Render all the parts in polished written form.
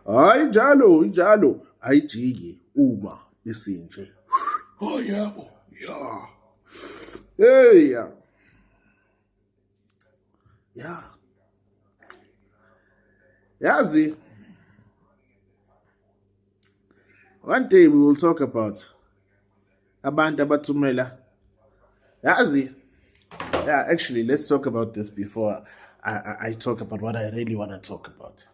hayi njalo ayijike uma isinje. Oh yabo ya hey ya yazi one day we will talk about abantu abathumela yazi. Yeah, actually, let's talk about this before I talk about what I really want to talk about.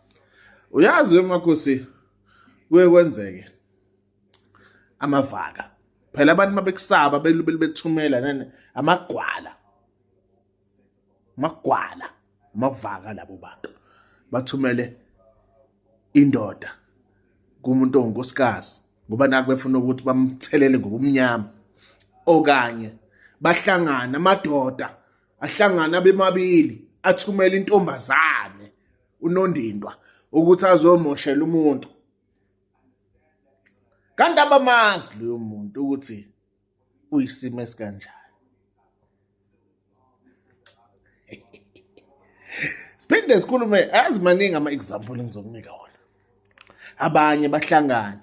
Uyazi makhosi kwenzeke amavaka. Phela abantu mabekusaba bethumela nene amagwala. Amavaka labo bantu. Bathumele indoda kumuntu ongunkosikazi ngoba naku befuna ukuthi bamthelele ngobumnyama okanye bahlangana amadoda ahlangana bemabili athumela intombazane unondindwa ukuthi azomoshela umuntu kanti abamazi leyo muntu ukuthi uyisimo esikanjani. Siphinde sikhulume azimaningi ama-example engizokunika wona. Abanye bahlangane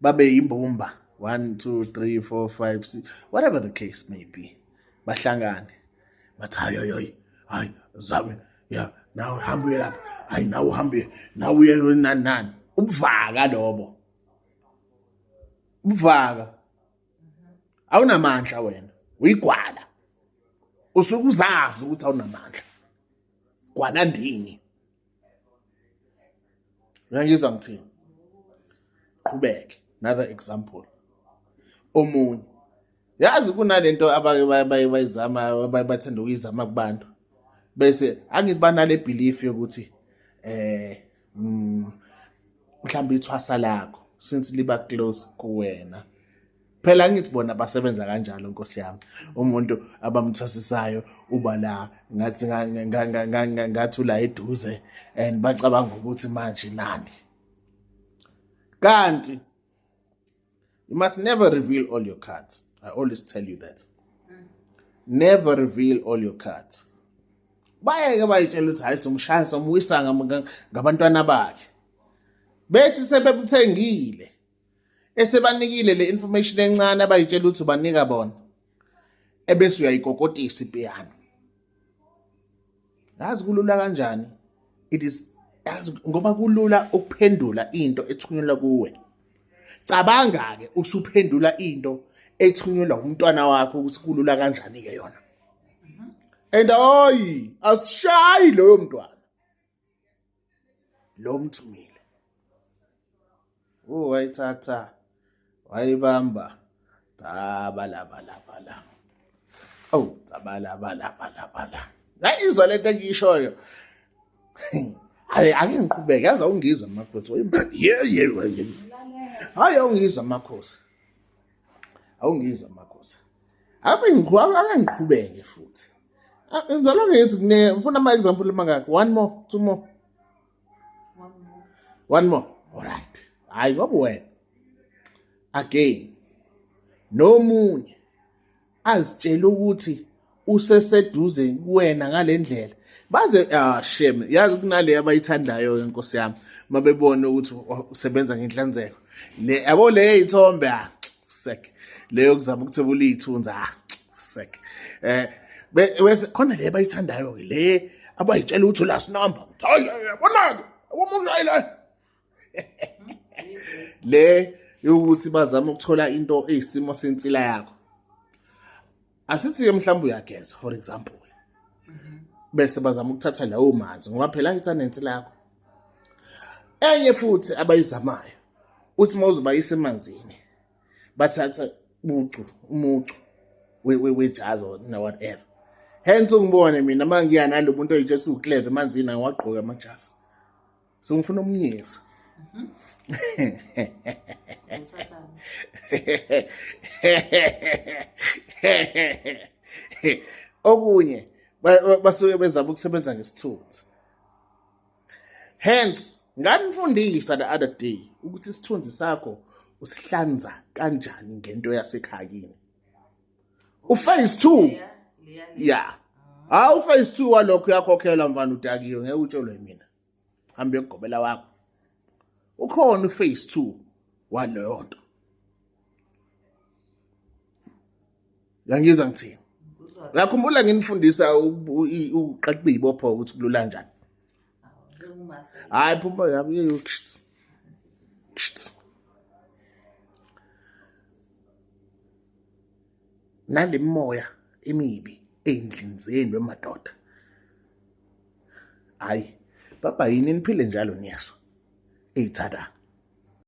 babe yimbumba 1 2 3 4 5 6 whatever the case may be. Bahlangane bathi hayi zame ya nawe hambe lapha hayi nawe uhambe nawe uye nani ubuvaka lobo ubuvaka awunamandla wena uyigwala usuke uzazi ukuthi awunamandla kwanandini uyangizwa ngithini. Qhubeke another example omunye yazi kunalento abake bayizama bathanda ukuyizama kubantu bese angithi banale belief yokuthi mhlawumbe ithwasa lakho since liba close kuwena phela ngithi bona basebenza kanjalo Nkosi yami. Umuntu abamthwasisayo uba la ngathi la eduze and bacabanga ukuthi manje nani. Kanti you must never reveal all your cards. I always tell you that. Never reveal all your cards. Bayeke bayitshela ukuthi hayi somshaya somwisa ngabantwana bakhe. Bethi sebebuthengile. Esebanikile le information encane abayitshela ukuthi banika bona. Ebese uyayikokotisa ipiyano. Yazi kulula kanjani? It is ngoba kulula ukuphendula into ethunyelwa kuwe. Cabanga ke usuphendula into ethunyelwa umntwana wakho ukuthi kulula kanjani ke yona. And asishayi loyo mntwana. Lo mthumile. Wayithatha wayibamba tabalabala. Tabalabala. Ngayizwa lento engiyishoyo. Ake ngiqhubeke yazi awungizwa amakhosi hayi awungizwa amakhosi ngiqhubeke futhi ngizolo ngithi ngifuna ama example mangaki 1 more 2 more 1 more alright hayi ngoba wena again nomunye azitshela ukuthi useseduze kuwena ngalendlela baze shame yazi kunale abayithandayo Nkosi yami mabebona ukuthi usebenza ngenhlanzeko le yabo le ithombe sek leyo kuzama ukuthebula izithunzi sek bese khona le bayithandayo le abayitshela ukuthi last number hayi yabona umuntu la le ukuthi bazama ukuthola into eyisimo sensila yakho asithi mhlawumbe uyageza for example bese bazama ukuthatha lawo manzi ngoba phela ngithanda insila yakho enye futhi abayizamayo uthi mawuzoba yisemanzini bathatha umucu wejazo na whatever hence ungibone mina mangiya nalo umuntu oyithethe ucleve emanzini angiwagqoka amajazi so ngifuna umnyisa okunye basuke bezama ukusebenza ngesithunzi. Hence nganifundisa the other day ukuthi isithunzi sakho usihlanza kanjani ngento yasekhayini. Phase 2 yeah phase 2 walokho yakhokhela mfana udakiyo ngeke utshelwe mina hambe ukugobela wakho ukhona uphase 2 waleyo nto. Ngiyangizwa ngithini? Ngakhumbula nginifundisa uqaqa ibopho ukuthi kulula kanjani. Hayi phuma yabe nale moya emibi endlini zenu emadoda. Hayi baba yini niphile njalo niyezwa eyithanda.